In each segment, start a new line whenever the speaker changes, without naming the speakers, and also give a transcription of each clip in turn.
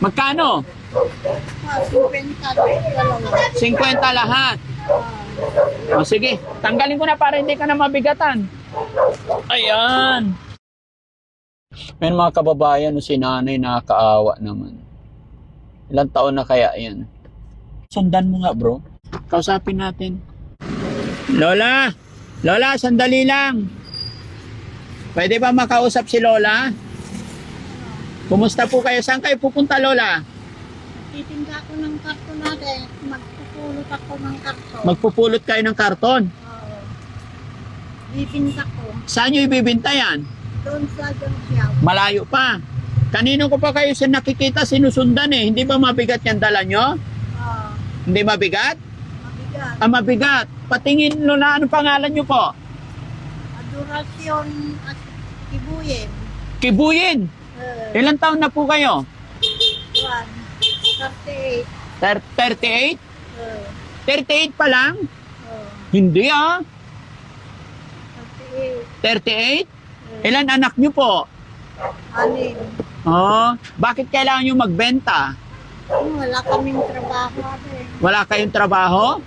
Magkano?
50 dalawa.
50 lahat. O sige, tanggalin ko na para hindi ka na mabigatan. Ayan. May mga kababayan, si nanay nakakaawa naman. Ilang taon na kaya yan? Sundan mo nga bro. Kausapin natin. Lola! Lola, sandali lang. Pwede ba makausap si Lola? Kumusta po kayo? Saan kayo pupunta, Lola?
Titinda ako ng karton natin. Magpupulot ako ng karton.
Magpupulot kayo ng karton.
Oo. Bibinta ko.
Saan nyo ibibinta yan?
Doon sa Jongsiao.
Malayo pa. Kanino ko pa kayo nakikita sinusundan eh. Hindi ba mabigat yan dala nyo?
Oo.
Hindi mabigat?
Mabigat.
Ah, mabigat. Patingin, Lola, ano pangalan nyo po?
Adorasyon at Kibuyen.
Kibuyin. Ilang taon na po kayo?
38.
38? 38 pa lang? Hindi ah.
38.
38? Ilan anak nyo po?
Anin.
Oh, bakit kailangan nyo magbenta?
Wala kaming trabaho.
Wala kayong trabaho?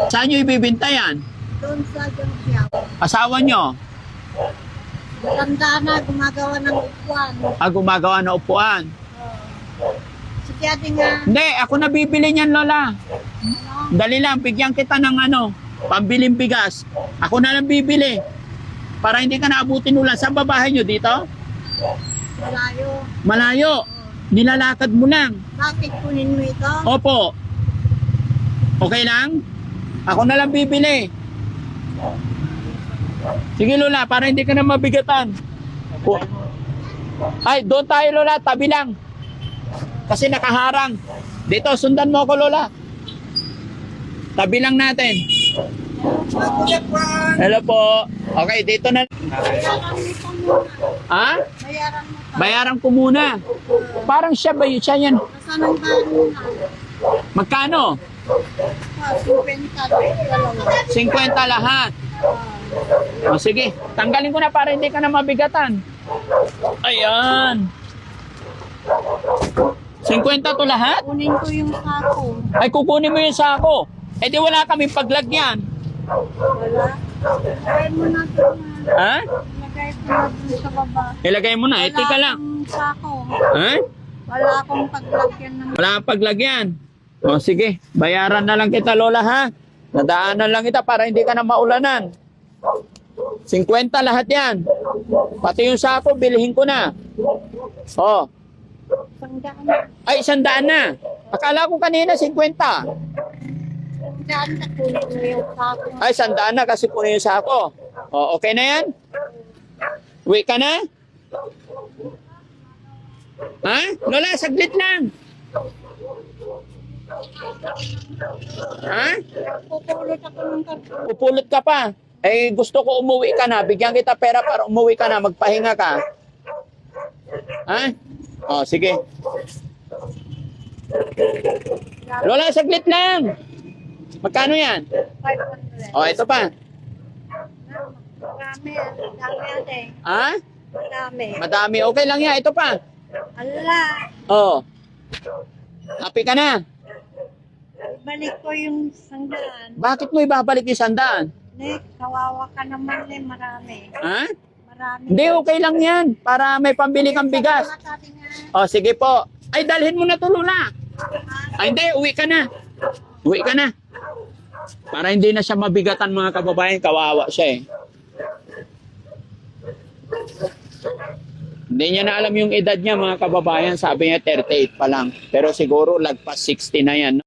Saan nyo ibibinta yan?
Doon sa Jongsiao.
Asawa nyo?
Matanda na, gumagawa ng upuan.
Ah, gumagawa ng upuan.
Sige, ate nga.
Hindi, ako nabibili niyan, Lola.
Ano?
Dali lang, bigyan kita ng pambiling bigas. Ako na lang bibili. Para hindi ka naabutin ulan. Saan babahay nyo dito?
Malayo.
Malayo. Nilalakad mo lang.
Bakit kunin mo ito?
Opo. Okay lang? Ako na lang bibili. Sige, Lola, para hindi ka na mabigatan. Ay, doon tayo, Lola. Tabi lang. Kasi nakaharang. Dito, sundan mo ako, Lola. Tabi lang natin. Hello po. Okay, dito na.
Bayaran mo ito muna.
Ha?
Bayaran mo ito.
Bayaran ko muna. Parang siya ba yun? Siya yan.
Nasaan ang bayan mo na?
Magkano?
50 dalawa.
50 lahat. O sige, tanggalin ko na para hindi ka na mabigatan. Ayan. 50 to lahat?
Kunin ko yung sako.
Ay, kukunin mo yung sako. Eh di wala kaming paglagyan.
Wala. Ilagay mo na ito na.
Ha?
Ilagay ko na dun sa baba.
Ilagay mo na, tika lang.
Wala akong sako.
Ha?
Wala akong paglagyan ng...
Wala kang paglagyan. O sige, bayaran na lang kita, Lola, ha? Nadaanan lang kita para hindi ka na maulanan. 50 lahat yan. Pati yung sako, bilhin ko na. O.
Sangdaan.
Ay, 100 na. Akala ko kanina 50.
Sangdaan na kunin mo yung sako.
Ay, 100 na kasi puno yung sako. O, okay na yan? Uwi ka na? Ha? Lola, saglit lang. Ha?
Pupulot ako ng karton.
Pupulot ka pa. Eh, gusto ko umuwi ka na. Bigyan kita pera para umuwi ka na. Magpahinga ka. Ha? O, sige. Lola, saglit lang. Magkano yan?
500.
O, ito pa.
Marami. Dami ate.
Ha?
Madami.
Madami. Okay lang yan. Ito pa.
Ala.
O. Happy ka na?
Balik ko yung sangdaan.
Bakit mo ibabalik yung 100?
Nick, kawawa ka naman eh. Marami.
Ha?
Marami.
Hindi, okay lang yan. Para may pambili kang bigas. O, sige po. Ay, dalhin mo na to, Lola. Ay, hindi. Uwi ka na. Uwi ka na. Para hindi na siya mabigatan, mga kababayan. Kawawa siya eh. Hindi niya na alam yung edad niya, mga kababayan. Sabi niya 38 pa lang. Pero siguro lagpas 60 na yan.